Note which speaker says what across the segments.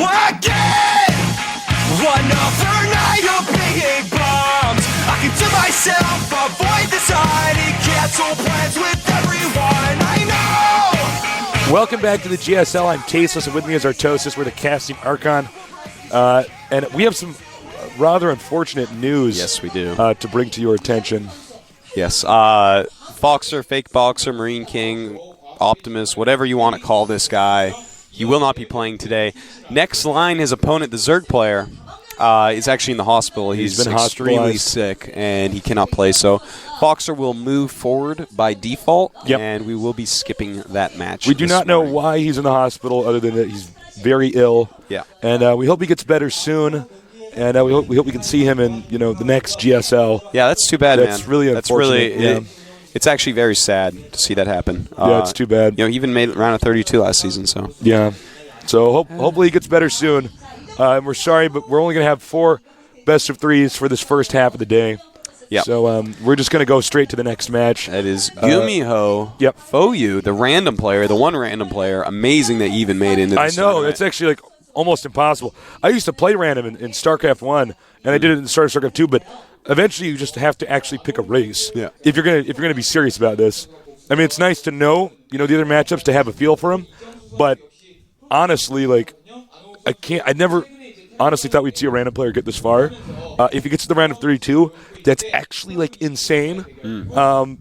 Speaker 1: again. Another night of being bummed. I keep to myself, avoid the sign, and cancel plans with everyone I know.
Speaker 2: Welcome back to the GSL. I'm Tasteless, and with me is our Tosis. We're the casting Archon. And we have some rather unfortunate news.
Speaker 3: Yes, we do.
Speaker 2: To bring to your attention.
Speaker 3: Yes. Boxer, fake Boxer, Marine King, Optimus, whatever you want to call this guy, he will not be playing today. Next line, his opponent, the Zerg player, is actually in the hospital. He's
Speaker 2: been
Speaker 3: extremely sick, and he cannot play. So Boxer will move forward by default, and we will be skipping that match.
Speaker 2: We do not know why he's in the hospital, other than that he's very ill.
Speaker 3: Yeah.
Speaker 2: And we hope he gets better soon. And we hope we can see him in the next GSL.
Speaker 3: Yeah, that's too bad, man.
Speaker 2: That's really unfortunate.
Speaker 3: It's actually very sad to see that happen.
Speaker 2: It's too bad.
Speaker 3: He even made it around 32 last season. So
Speaker 2: yeah. So hopefully he gets better soon. And we're sorry, but we're only going to have 4 best-of-3s for this first half of the day.
Speaker 3: Yep.
Speaker 2: So we're just going to go straight to the next match.
Speaker 3: That is GuMiho, Foyu, the random player, the one random player. Amazing that he even made it into this tournament.
Speaker 2: It's actually almost impossible. I used to play random in StarCraft 1, and I did it in StarCraft 2, but eventually you just have to actually pick a race.
Speaker 3: Yeah.
Speaker 2: If you're gonna be serious about this. I mean, it's nice to know, the other matchups, to have a feel for them, but honestly, I never honestly thought we'd see a random player get this far. If he gets to the round of 32, that's actually insane,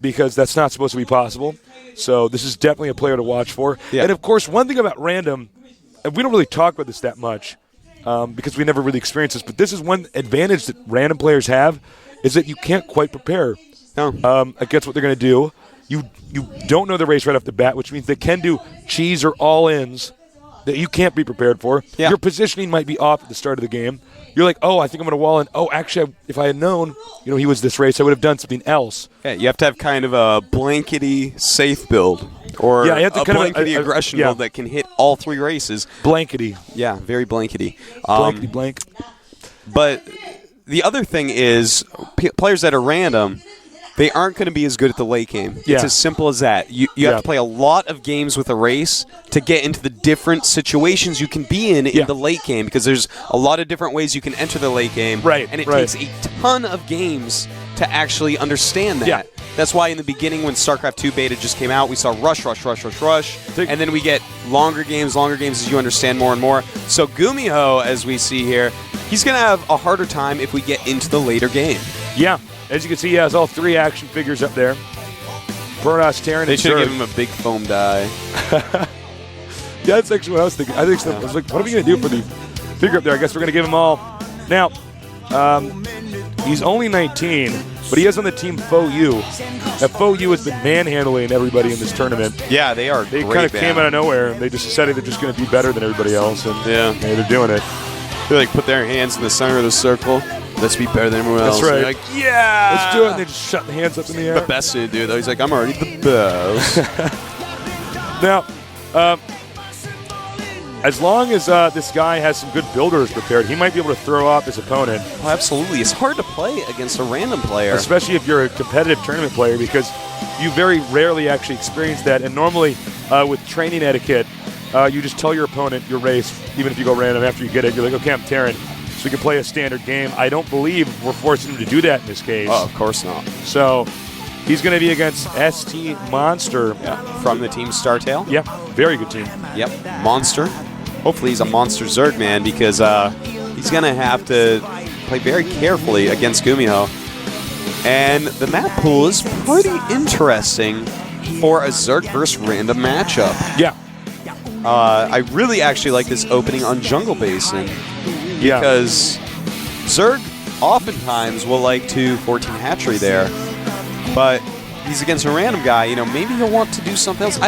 Speaker 2: because that's not supposed to be possible. So this is definitely a player to watch for. Yeah. And of course, one thing about random, and we don't really talk about this that much, because we never really experienced this, but this is one advantage that random players have, is that you can't quite prepare against what they're going to do. You don't know the race right off the bat, which means they can do cheese or all-ins that you can't be prepared for. Yeah. Your positioning might be off at the start of the game. You're like, I think I'm going to wall in. Oh, actually, if I had known, he was this race, I would have done something else.
Speaker 3: Yeah, you have to have kind of a blankety safe build. Or
Speaker 2: you have to
Speaker 3: a blankety aggression build that can hit all 3 races.
Speaker 2: Blankety.
Speaker 3: Yeah, very blankety.
Speaker 2: Blankety blank.
Speaker 3: But the other thing is, players that are random, they aren't going to be as good at the late game.
Speaker 2: Yeah.
Speaker 3: It's as simple as that. You have to play a lot of games with a race to get into the different situations you can be in the late game, because there's a lot of different ways you can enter the late game.
Speaker 2: Right.
Speaker 3: And it takes a ton of games to actually understand that. Yeah. That's why in the beginning, when StarCraft 2 beta just came out, we saw rush, and then we get longer games as you understand more and more. So GuMiho, as we see here, he's going to have a harder time if we get into the later game.
Speaker 2: Yeah. As you can see, he has all 3 action figures up there. Protoss, Terran,
Speaker 3: They
Speaker 2: and
Speaker 3: should
Speaker 2: Zerg.
Speaker 3: give him a big foam die.
Speaker 2: Yeah, that's actually what I was thinking. I was like, what are we going to do for the figure up there? I guess we're going to give them all. Now, he's only 19, but he is on the team Foyu. Now, Foyu has been manhandling everybody in this tournament.
Speaker 3: Yeah, they are.
Speaker 2: They kind of came out of nowhere, and they just decided they're just going to be better than everybody else. And they're doing it.
Speaker 3: They put their hands in the center of the circle. Let's be better than everyone else.
Speaker 2: That's right.
Speaker 3: Like, yeah!
Speaker 2: Let's do it. And they just shut the hands up in the air.
Speaker 3: The best to do, though. He's like, I'm already the best.
Speaker 2: Now, as long as this guy has some good builders prepared, he might be able to throw off his opponent.
Speaker 3: Oh, absolutely. It's hard to play against a random player.
Speaker 2: Especially if you're a competitive tournament player, because you very rarely actually experience that. And normally, with training etiquette, you just tell your opponent your race, even if you go random after you get it. You're like, okay, I'm Terran, so we can play a standard game. I don't believe we're forcing him to do that in this case.
Speaker 3: Oh, of course not.
Speaker 2: So he's going to be against ST Monster.
Speaker 3: From the team Startail.
Speaker 2: Yeah, very good team.
Speaker 3: Yep, Monster. Hopefully he's a Monster Zerg, man, because he's going to have to play very carefully against GuMiho. And the map pool is pretty interesting for a Zerg versus random matchup.
Speaker 2: Yeah.
Speaker 3: I really actually like this opening on Jungle Basin, because Zerg oftentimes will like to 14 hatchery there, but he's against a random guy. Maybe he'll want to do something else.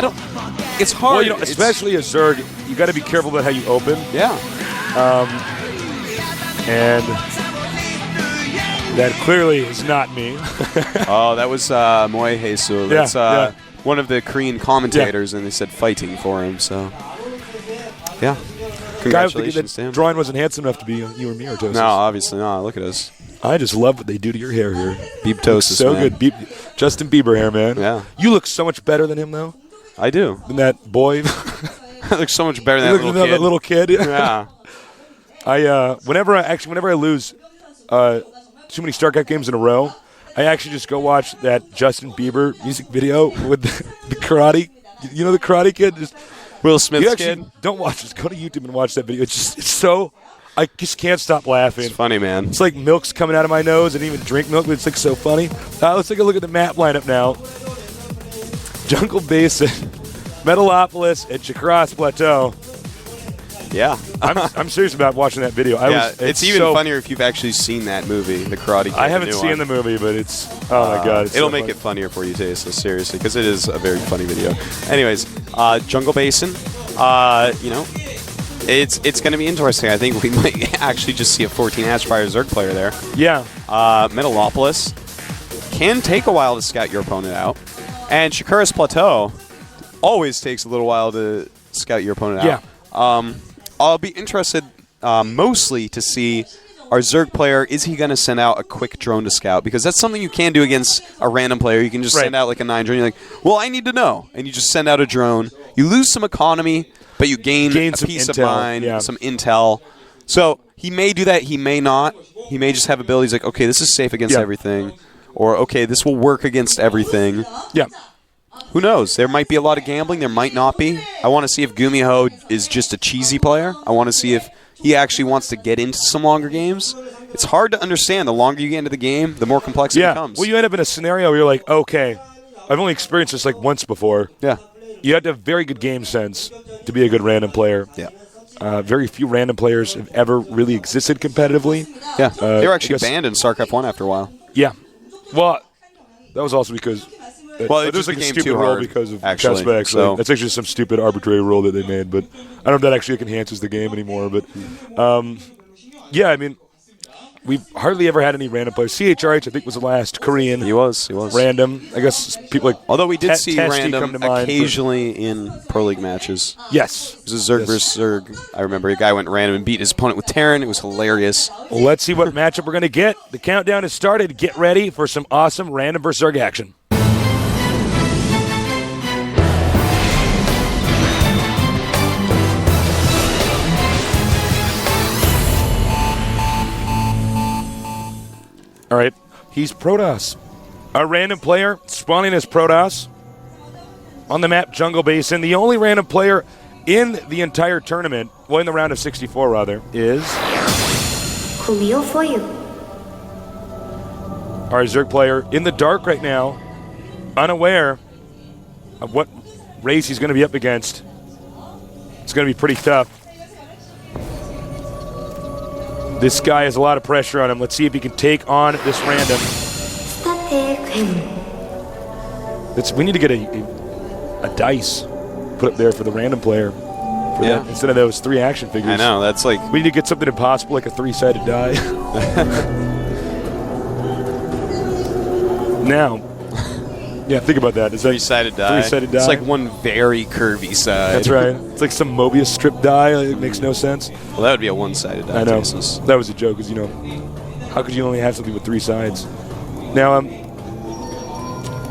Speaker 3: It's hard.
Speaker 2: Well, especially as Zerg, you got to be careful about how you open.
Speaker 3: Yeah.
Speaker 2: And that clearly is not me.
Speaker 3: Oh, that was Moe Hesu. That's one of the Korean commentators, and they said fighting for him. So, yeah. Congratulations to him.
Speaker 2: Drawing wasn't handsome enough to be you or me or Tosis.
Speaker 3: No, obviously not. Look at us.
Speaker 2: I just love what they do to your hair here.
Speaker 3: Beep Tosis,
Speaker 2: so
Speaker 3: man.
Speaker 2: good. Justin Bieber hair, man.
Speaker 3: Yeah.
Speaker 2: You look so much better than him, though.
Speaker 3: I do.
Speaker 2: Than that boy.
Speaker 3: I look so much better than that little kid.
Speaker 2: That little kid.
Speaker 3: Yeah.
Speaker 2: Whenever I lose too many StarCraft games in a row, I actually just go watch that Justin Bieber music video with the karate. You know the Karate Kid? Just,
Speaker 3: Will Smith's
Speaker 2: kid?
Speaker 3: kid?
Speaker 2: Don't watch this. Go to YouTube and watch that video. It's so... I just can't stop laughing.
Speaker 3: It's funny, man.
Speaker 2: It's like milk's coming out of my nose. I didn't even drink milk, but it's like so funny. Let's take a look at the map lineup now. Jungle Basin, Metalopolis, and Chikras Plateau.
Speaker 3: Yeah.
Speaker 2: I'm serious about watching that video.
Speaker 3: It's even funnier if you've actually seen that movie, The Karate Kid.
Speaker 2: I haven't seen the movie, but it's... Oh, my God.
Speaker 3: It'll make it funnier for you, too, so seriously, because it is a very funny video. Anyways, Jungle Basin, it's going to be interesting. I think we might actually just see a 14 Hatchfire Zerg player there.
Speaker 2: Yeah.
Speaker 3: Metalopolis can take a while to scout your opponent out. And Chikras Plateau always takes a little while to scout your opponent out.
Speaker 2: Yeah.
Speaker 3: I'll be interested mostly to see our Zerg player, is he going to send out a quick drone to scout? Because that's something you can do against a random player. You can just send out like a 9 drone. You're like, well, I need to know. And you just send out a drone. You lose some economy, but you gain a peace of mind, some intel. So he may do that. He may not. He may just have abilities like, okay, this is safe against everything. Or, okay, this will work against everything.
Speaker 2: Yeah.
Speaker 3: Who knows? There might be a lot of gambling. There might not be. I want to see if GuMiho is just a cheesy player. I want to see if he actually wants to get into some longer games. It's hard to understand. The longer you get into the game, the more complex it becomes.
Speaker 2: Well, you end up in a scenario where you're like, okay, I've only experienced this like once before.
Speaker 3: Yeah.
Speaker 2: You have to have very good game sense to be a good random player.
Speaker 3: Yeah.
Speaker 2: Very few random players have ever really existed competitively.
Speaker 3: Yeah. They were actually banned in StarCraft 1 after a while.
Speaker 2: Yeah. Well, that was also because...
Speaker 3: Well, it
Speaker 2: there's
Speaker 3: just
Speaker 2: like a
Speaker 3: became
Speaker 2: stupid
Speaker 3: too
Speaker 2: rule
Speaker 3: hard,
Speaker 2: because of
Speaker 3: actually.
Speaker 2: Chess
Speaker 3: So
Speaker 2: that's actually some stupid arbitrary rule that they made, but I don't know if that actually enhances the game anymore. But yeah, I mean, we've hardly ever had any random players. CHRH, I think, was the last Korean.
Speaker 3: He was
Speaker 2: random. I guess people like.
Speaker 3: Although we did see
Speaker 2: Testy
Speaker 3: random
Speaker 2: come to mind,
Speaker 3: occasionally in Pro League matches.
Speaker 2: Yes,
Speaker 3: it was a Zerg versus Zerg. I remember a guy went random and beat his opponent with Terran. It was hilarious.
Speaker 2: Well, let's see what matchup we're going to get. The countdown has started. Get ready for some awesome random versus Zerg action. All right, he's Protoss. A random player spawning as Protoss on the map Jungle Basin. The only random player in the entire tournament, well, in the round of 64 rather, is
Speaker 4: GuMiho for you.
Speaker 2: Our Zerg player in the dark right now, unaware of what race he's going to be up against. It's going to be pretty tough. This guy has a lot of pressure on him. Let's see if he can take on this random. We need to get a dice put up there for the random player. That, instead of those 3 action figures.
Speaker 3: I know, that's like...
Speaker 2: We need to get something impossible, like a 3-sided die. Now, yeah, think about that. Is that
Speaker 3: 3-sided die?
Speaker 2: 3-sided die.
Speaker 3: It's like one very curvy side.
Speaker 2: That's right. It's like some Mobius strip die. It makes no sense.
Speaker 3: Well, that would be a 1-sided die.
Speaker 2: I know.
Speaker 3: Basis.
Speaker 2: That was a joke, because, how could you only have something with 3 sides? Now,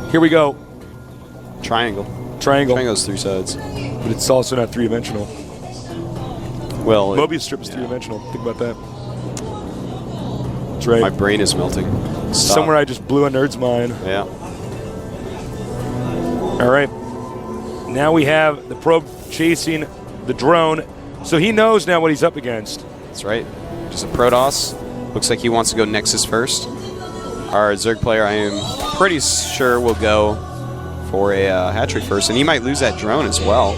Speaker 2: here we go.
Speaker 3: Triangle. Triangle's 3 sides.
Speaker 2: But it's also not 3-dimensional.
Speaker 3: Well,
Speaker 2: Mobius strip is 3-dimensional. Think about that. That's right.
Speaker 3: My brain is melting. Stop.
Speaker 2: Somewhere I just blew a nerd's mind.
Speaker 3: Yeah.
Speaker 2: All right. Now we have the probe chasing the drone. So he knows now what he's up against.
Speaker 3: That's right. Just a Protoss. Looks like he wants to go Nexus first. Our Zerg player, I am pretty sure, will go for a hat-trick first. And he might lose that drone as well.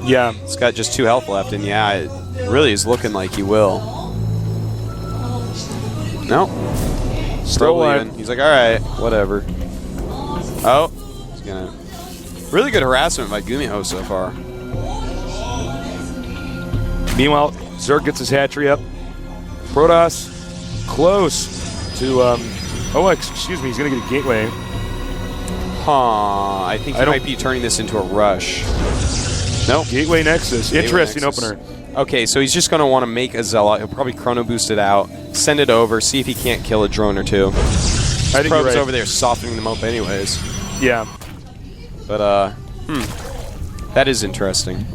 Speaker 2: Yeah.
Speaker 3: It's got just 2 health left. And yeah, it really is looking like he will. No.
Speaker 2: Still alive.
Speaker 3: He's like, all right, whatever. Oh. He's going to... Really good harassment by GuMiho so far.
Speaker 2: Meanwhile, Zerg gets his hatchery up. Protoss close to... excuse me. He's going to get a gateway.
Speaker 3: I think he might be turning this into a rush. Nope.
Speaker 2: Gateway Nexus. Interesting opener.
Speaker 3: Okay, so he's just going to want to make a Zealot. He'll probably chrono boost it out, send it over, see if he can't kill a drone or 2.
Speaker 2: I think
Speaker 3: Probe's
Speaker 2: you're right.
Speaker 3: over there softening them up anyways.
Speaker 2: Yeah.
Speaker 3: But, that is interesting.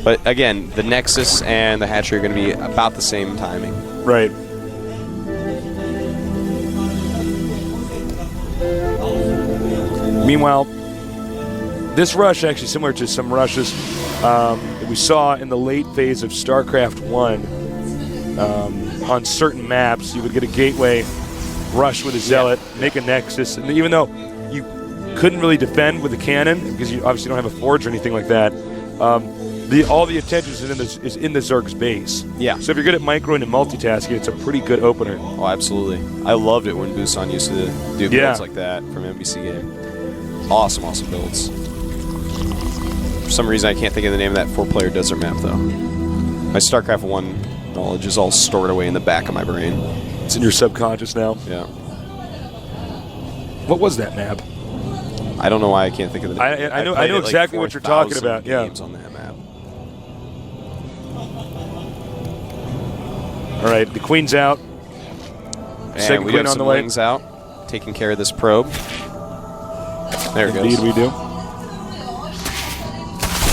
Speaker 3: But again, the Nexus and the Hatchery are going to be about the same timing.
Speaker 2: Right. Meanwhile, this rush actually similar to some rushes that we saw in the late phase of StarCraft 1. On certain maps, you would get a gateway, rush with a Zealot, make a Nexus, and even though you couldn't really defend with the cannon because you obviously don't have a forge or anything like that, all the attention is in the Zerg's base.
Speaker 3: Yeah.
Speaker 2: So if you're good at microing and multitasking, it's a pretty good opener.
Speaker 3: Oh, absolutely. I loved it when Busan used to do builds like that from NBC game. Awesome, awesome builds. For some reason, I can't think of the name of that 4-player desert map, though. My StarCraft 1 knowledge is all stored away in the back of my brain.
Speaker 2: It's in your subconscious now.
Speaker 3: Yeah.
Speaker 2: What was that map?
Speaker 3: I don't know why I can't think of the name.
Speaker 2: I know exactly what you're talking about. Yeah.
Speaker 3: Games on that map.
Speaker 2: All right, the Queen's out.
Speaker 3: And
Speaker 2: Second
Speaker 3: we
Speaker 2: Queen
Speaker 3: have
Speaker 2: on
Speaker 3: some
Speaker 2: the way.
Speaker 3: wings out, taking care of this probe. There it
Speaker 2: Indeed,
Speaker 3: goes.
Speaker 2: we do.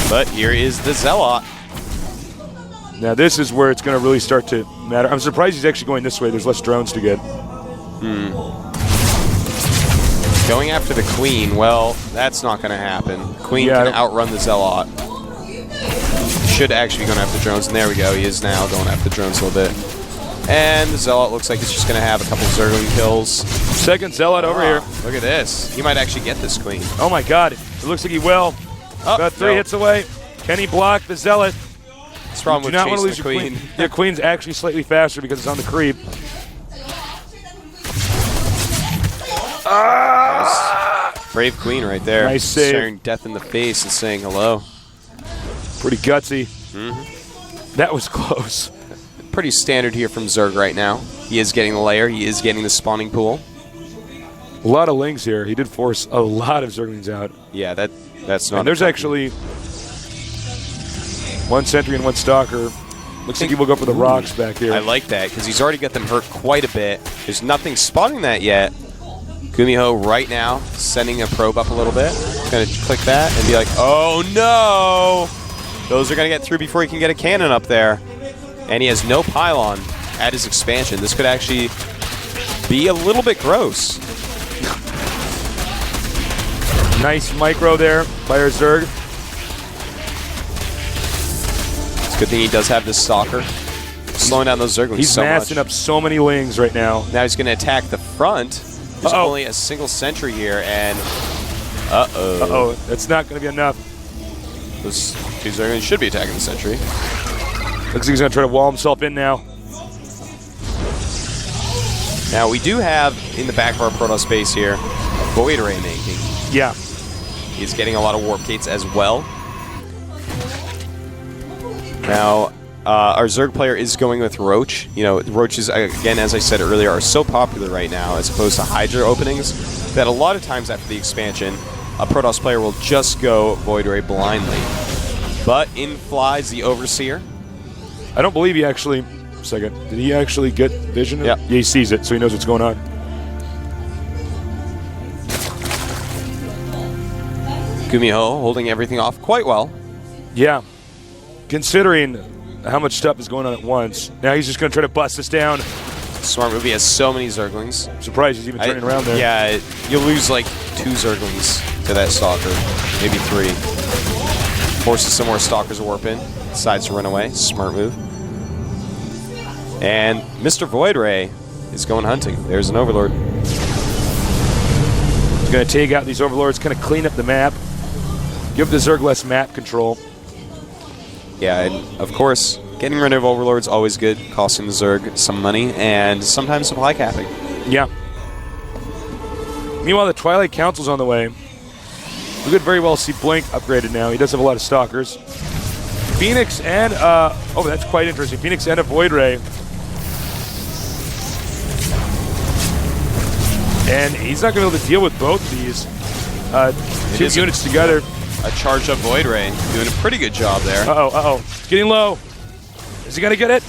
Speaker 3: But here is the Zealot.
Speaker 2: Now this is where it's going to really start to matter. I'm surprised he's actually going this way. There's less drones to get.
Speaker 3: Going after the Queen, well, that's not going to happen. Queen can outrun the Zealot. Should actually be going after drones, and there we go. He is now going after drones a little bit. And the Zealot looks like it's just going to have a couple Zergling kills.
Speaker 2: Second Zealot over here.
Speaker 3: Look at this. He might actually get this Queen.
Speaker 2: Oh my God! It looks like he will. About 3 hits away. Can he block the Zealot?
Speaker 3: What's wrong with
Speaker 2: not want to
Speaker 3: chasing
Speaker 2: lose
Speaker 3: the
Speaker 2: your
Speaker 3: Queen?
Speaker 2: Your Queen's actually slightly faster because it's on the creep.
Speaker 3: Brave Queen right there.
Speaker 2: Nice save.
Speaker 3: Staring death in the face and saying hello.
Speaker 2: Pretty gutsy. That was close.
Speaker 3: Pretty standard here from Zerg right now. He is getting the layer. He is getting the spawning pool.
Speaker 2: A lot of lings here. He did force a lot of Zerglings out.
Speaker 3: Yeah, that's not.
Speaker 2: And there's actually 1 sentry and 1 stalker. Looks like he will go for the rocks back here.
Speaker 3: I like that because he's already got them hurt quite a bit. There's nothing spawning that yet. GuMiho right now sending a probe up a little bit. Going to click that and be like, oh no! Those are going to get through before he can get a cannon up there. And he has no pylon at his expansion. This could actually be a little bit gross.
Speaker 2: Nice micro there by our Zerg.
Speaker 3: It's a good thing he does have this Stalker. Slowing down those Zerglings
Speaker 2: He's
Speaker 3: so much.
Speaker 2: massing up so many lings right now.
Speaker 3: Now he's going to attack the front. There's only a single sentry here, and
Speaker 2: Uh-oh, that's not going to be enough.
Speaker 3: those 2 Zerglings should be attacking the sentry.
Speaker 2: Looks like he's going to try to wall himself in now.
Speaker 3: Now we do have in the back of our Protoss base here a Void Ray making.
Speaker 2: Yeah.
Speaker 3: He's getting a lot of Warp Gates as well. Now, our Zerg player is going with Roach. You know, Roaches, again, as I said earlier, are so popular right now as opposed to Hydra openings that a lot of times after the expansion, a Protoss player will just go Void Ray blindly. But in flies the Overseer.
Speaker 2: I don't believe he actually... Second. Did he actually get vision?
Speaker 3: Yeah.
Speaker 2: Yeah, he sees it, so he knows what's going on.
Speaker 3: GuMiho holding everything off quite well.
Speaker 2: Yeah. Considering how much stuff is going on at once, now he's just going to try to bust this down.
Speaker 3: Smart move. He has so many Zerglings.
Speaker 2: I'm surprised he's even turning around there.
Speaker 3: Yeah, you'll lose like 2 Zerglings to that Stalker. Maybe 3. Forces some more Stalkers to warp in. Decides to run away. Smart move. And Mr. Void Ray is going hunting. There's an Overlord.
Speaker 2: He's going to take out these Overlords, kind of clean up the map. Give the Zerg less map control.
Speaker 3: Yeah, and of course, getting rid of Overlord's always good, costing the Zerg some money and sometimes supply capping.
Speaker 2: Yeah. Meanwhile, the Twilight Council's on the way. We could very well see Blink upgraded now. He does have a lot of Stalkers. Phoenix and, oh, that's quite interesting. Phoenix and a Void Ray. And he's not going to be able to deal with both of these 2 units together.
Speaker 3: A charged up Void Ray, doing a pretty good job there.
Speaker 2: Uh-oh. It's getting low. Is he going to get it?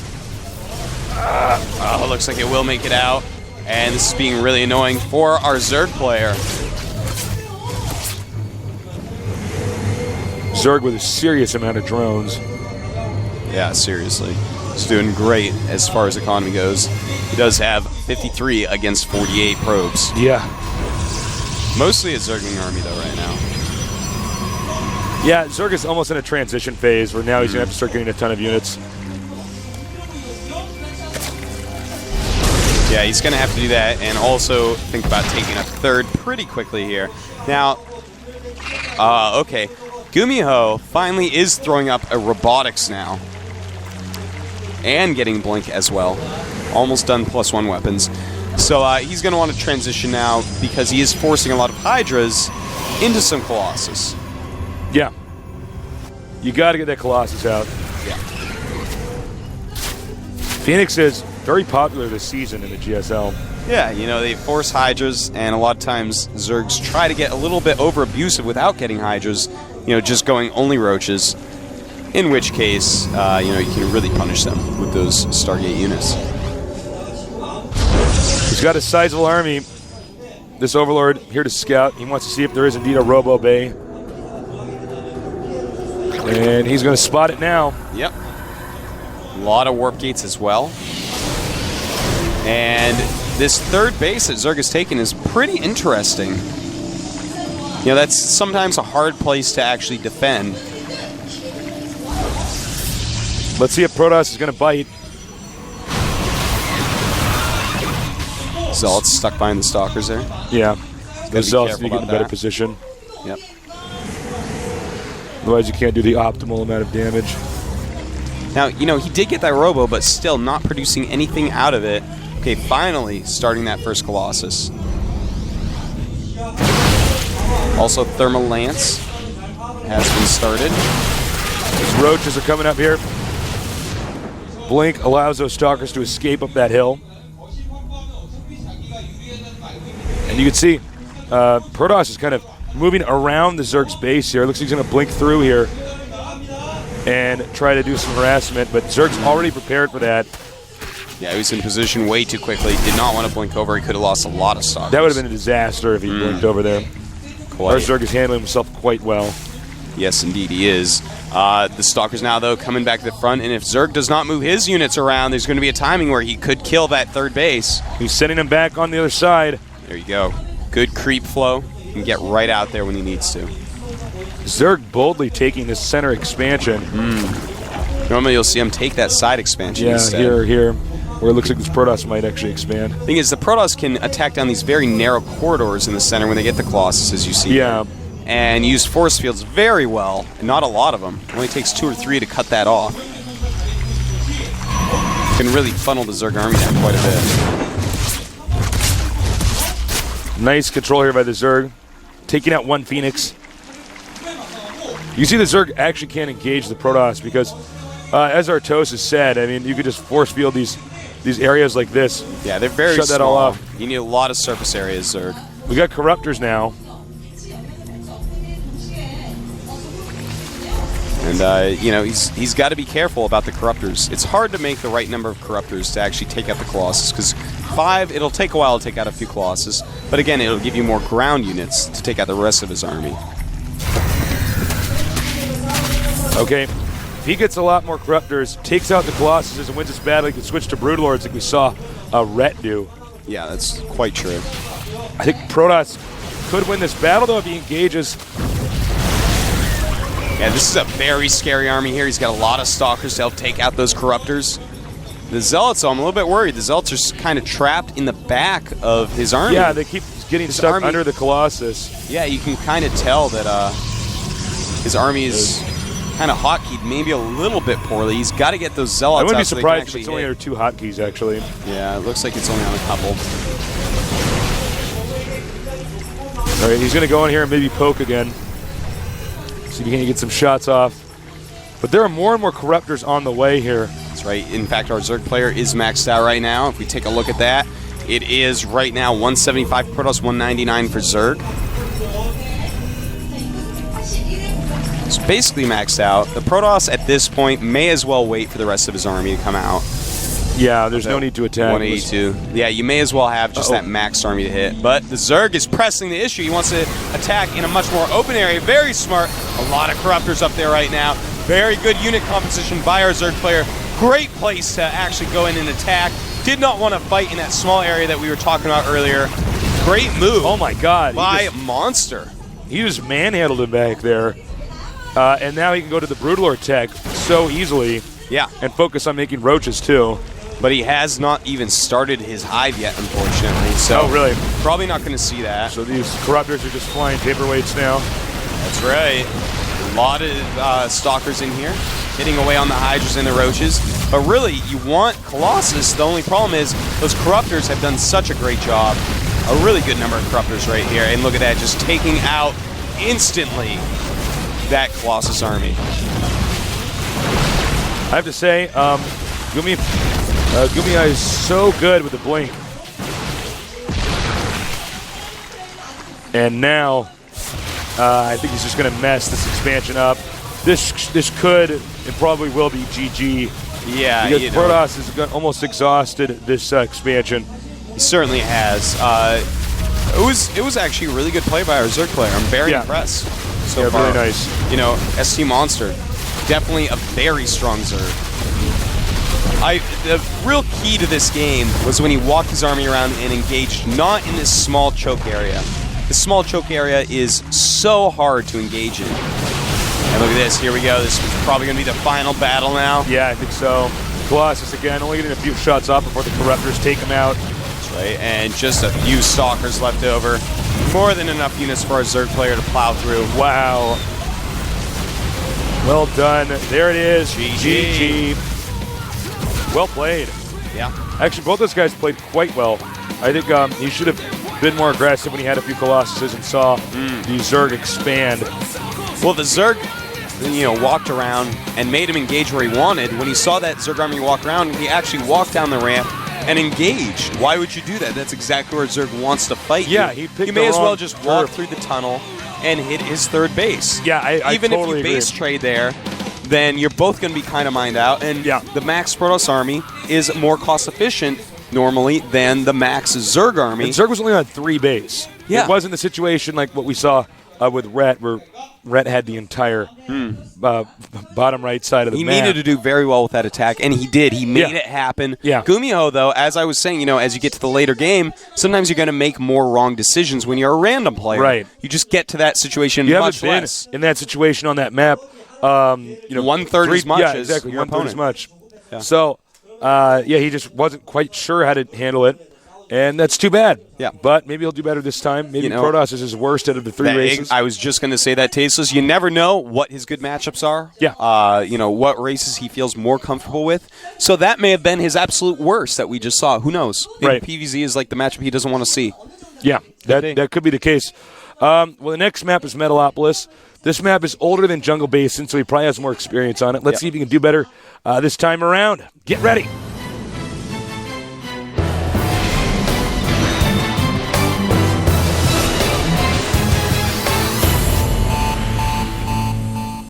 Speaker 3: Oh, looks like it will make it out. And this is being really annoying for our Zerg player.
Speaker 2: Zerg with a serious amount of drones.
Speaker 3: Yeah, seriously. He's doing great as far as economy goes. He does have 53 against 48 probes.
Speaker 2: Yeah.
Speaker 3: Mostly a Zergling army, though, right now.
Speaker 2: Yeah, Zerg is almost in a transition phase where now he's going to have to start getting a ton of units.
Speaker 3: Yeah, he's going to have to do that and also think about taking a third pretty quickly here. Now, okay. GuMiho finally is throwing up a robotics now. And getting Blink as well. Almost done +1 weapons. So he's going to want to transition now because he is forcing a lot of Hydras into some Colossus.
Speaker 2: Yeah. You got to get that Colossus out.
Speaker 3: Yeah.
Speaker 2: Phoenix is very popular this season in the GSL.
Speaker 3: Yeah, you know, they force Hydras, and a lot of times Zergs try to get a little bit over-abusive without getting Hydras, you know, just going only Roaches, in which case, you know, you can really punish them with those Stargate units.
Speaker 2: He's got a sizable army. This Overlord here to scout. He wants to see if there is indeed a Robo Bay. And he's going to spot it now.
Speaker 3: Yep. A lot of warp gates as well. And this third base that Zerg has taken is pretty interesting. You know, that's sometimes a hard place to actually defend.
Speaker 2: Let's see if Protoss is going to bite.
Speaker 3: Zealots stuck behind the Stalkers there.
Speaker 2: Yeah. The Zealots
Speaker 3: careful
Speaker 2: need to get in a
Speaker 3: about
Speaker 2: better
Speaker 3: that.
Speaker 2: position.
Speaker 3: Yep.
Speaker 2: Otherwise, you can't do the optimal amount of damage.
Speaker 3: Now, you know, he did get that Robo, but still not producing anything out of it. Okay, finally starting that first Colossus. Also, Thermal Lance has been started.
Speaker 2: These Roaches are coming up here. Blink allows those Stalkers to escape up that hill. And you can see Protoss is kind of moving around the Zerg's base here. Looks like he's going to blink through here and try to do some harassment, but Zerg's already prepared for that.
Speaker 3: Yeah, he was in position way too quickly. Did not want to blink over. He could have lost a lot of Stalkers.
Speaker 2: That would have been a disaster if he blinked over there. Our
Speaker 3: Quite.
Speaker 2: Zerg is handling himself quite well.
Speaker 3: Yes, indeed, he is. The Stalkers now, though, coming back to the front, and if Zerg does not move his units around, there's going to be a timing where he could kill that third base.
Speaker 2: He's sending them back on the other side.
Speaker 3: There you go. Good creep flow. He can get right out there when he needs to.
Speaker 2: Zerg boldly taking this center expansion.
Speaker 3: Normally you'll see him take that side expansion
Speaker 2: Yeah,
Speaker 3: instead.
Speaker 2: here, where it looks like this Protoss might actually expand.
Speaker 3: Thing is, the Protoss can attack down these very narrow corridors in the center when they get the Colossus, as you see.
Speaker 2: Yeah.
Speaker 3: And use force fields very well, and not a lot of them. It only takes 2 or 3 to cut that off. Can really funnel the Zerg army down quite a bit.
Speaker 2: Nice control here by the Zerg. Taking out one Phoenix. You see the Zerg actually can't engage the Protoss because, as Artos has said, I mean, you could just force field these areas like this.
Speaker 3: Yeah, they're very
Speaker 2: Shut
Speaker 3: small.
Speaker 2: that all off.
Speaker 3: You need a lot of surface areas, Zerg.
Speaker 2: We got Corruptors now.
Speaker 3: And, you know, he's got to be careful about the Corruptors. It's hard to make the right number of Corruptors to actually take out the Colossus, because 5, it'll take a while to take out a few Colossus, but again, it'll give you more ground units to take out the rest of his army.
Speaker 2: Okay. If he gets a lot more Corruptors, takes out the Colossuses, and wins this battle, he can switch to Broodlords like we saw Rhett do.
Speaker 3: Yeah, that's quite true.
Speaker 2: I think Protoss could win this battle, though, if he engages.
Speaker 3: Yeah, this is a very scary army here. He's got a lot of Stalkers to help take out those Corruptors. The Zealots, though, I'm a little bit worried. The Zealots are kind of trapped in the back of his army.
Speaker 2: Yeah, they keep getting stuck
Speaker 3: army-
Speaker 2: under the Colossus.
Speaker 3: Yeah, you can kind of tell that his army is kind of hotkeyed maybe a little bit poorly. He's got to get those Zealots
Speaker 2: I wouldn't
Speaker 3: out
Speaker 2: be
Speaker 3: so they can
Speaker 2: surprised if
Speaker 3: actually
Speaker 2: it's only
Speaker 3: hit.
Speaker 2: under 2 hotkeys, actually.
Speaker 3: Yeah, it looks like it's only on a couple.
Speaker 2: All right, he's going to go in here and maybe poke again. See if he can get some shots off. But there are more and more Corruptors on the way here.
Speaker 3: That's right. In fact, our Zerg player is maxed out right now. If we take a look at that, it is right now 175 for Protoss, 199 for Zerg. It's basically maxed out. The Protoss at this point may as well wait for the rest of his army to come out.
Speaker 2: Yeah, there's no need to attack.
Speaker 3: 182. Yeah, you may as well have just that maxed army to hit. But the Zerg is pressing the issue. He wants to attack in a much more open area. Very smart. A lot of Corruptors up there right now. Very good unit composition by our Zerg player. Great place to actually go in and attack. Did not want to fight in that small area that we were talking about earlier. Great move.
Speaker 2: Oh my God.
Speaker 3: By Monster.
Speaker 2: He just manhandled him back there. And now he can go to the Brutal tech so easily.
Speaker 3: Yeah.
Speaker 2: And focus on making roaches too.
Speaker 3: But he has not even started his hive yet, unfortunately. So
Speaker 2: oh, really?
Speaker 3: Probably not going to see that.
Speaker 2: So these Corruptors are just flying paperweights now.
Speaker 3: That's right. A lot of Stalkers in here, hitting away on the Hydras and the Roaches. But really, you want Colossus. The only problem is those Corruptors have done such a great job. A really good number of Corruptors right here. And look at that, just taking out instantly that Colossus army.
Speaker 2: I have to say, GuMiho is so good with the blink. And now, I think he's just going to mess this expansion up. This could and probably will be GG.
Speaker 3: Yeah,
Speaker 2: because Protoss has almost exhausted this expansion.
Speaker 3: He certainly has. It was actually a really good play by our Zerg player. I'm very impressed so far.
Speaker 2: Really nice.
Speaker 3: You know, ST Monster, definitely a very strong Zerg. The real key to this game was when he walked his army around and engaged not in this small choke area. The small choke area is so hard to engage in. And look at this, here we go. This is probably going to be the final battle now.
Speaker 2: Yeah, I think so. Colossus again, only getting a few shots off before the Corruptors take him out.
Speaker 3: That's right, and just a few Stalkers left over. More than enough units for our Zerg player to plow through.
Speaker 2: Wow. Well done. There it is.
Speaker 3: GG.
Speaker 2: Well played.
Speaker 3: Yeah.
Speaker 2: Actually, both those guys played quite well. I think he should have been more aggressive when he had a few Colossuses and saw the Zerg expand.
Speaker 3: Well, the Zerg, walked around and made him engage where he wanted. When he saw that Zerg army walk around, he actually walked down the ramp and engaged. Why would you do that? That's exactly where Zerg wants to fight you.
Speaker 2: Yeah, he picked
Speaker 3: You may
Speaker 2: the
Speaker 3: as well
Speaker 2: wrong
Speaker 3: just walk
Speaker 2: turf.
Speaker 3: through the tunnel and hit his third base.
Speaker 2: Yeah, I
Speaker 3: Even
Speaker 2: totally
Speaker 3: if you base
Speaker 2: agree.
Speaker 3: trade there, then you're both going to be kind of mined out. And the Max Protoss army is more cost efficient normally than the Max Zerg army.
Speaker 2: And Zerg was only on 3 base.
Speaker 3: Yeah.
Speaker 2: It wasn't the situation like what we saw with Rhett, where Rhett had the entire bottom right side of the map.
Speaker 3: He needed to do very well with that attack, and he did. He made it happen.
Speaker 2: Yeah.
Speaker 3: GuMiho, though, as I was saying, as you get to the later game, sometimes you're going to make more wrong decisions when you're a random player.
Speaker 2: Right.
Speaker 3: You just get to that situation
Speaker 2: You
Speaker 3: much
Speaker 2: haven't been
Speaker 3: less.
Speaker 2: in that situation on that map.
Speaker 3: 1/3 as much
Speaker 2: yeah,
Speaker 3: as
Speaker 2: exactly,
Speaker 3: your
Speaker 2: 1/3
Speaker 3: opponent.
Speaker 2: as much.
Speaker 3: Yeah.
Speaker 2: So, he just wasn't quite sure how to handle it, and that's too bad.
Speaker 3: Yeah.
Speaker 2: But maybe he'll do better this time. Maybe Protoss is his worst out of the 3 races.
Speaker 3: I was just going to say that, Tasteless. You never know what his good matchups are.
Speaker 2: Yeah.
Speaker 3: What races he feels more comfortable with. So that may have been his absolute worst that we just saw. Who knows? Maybe
Speaker 2: Right.
Speaker 3: PvZ is like the matchup he doesn't want to see.
Speaker 2: Yeah, that could be the case. Well, the next map is Metalopolis. This map is older than Jungle Basin, so he probably has more experience on it. Let's see if he can do better this time around. Get ready.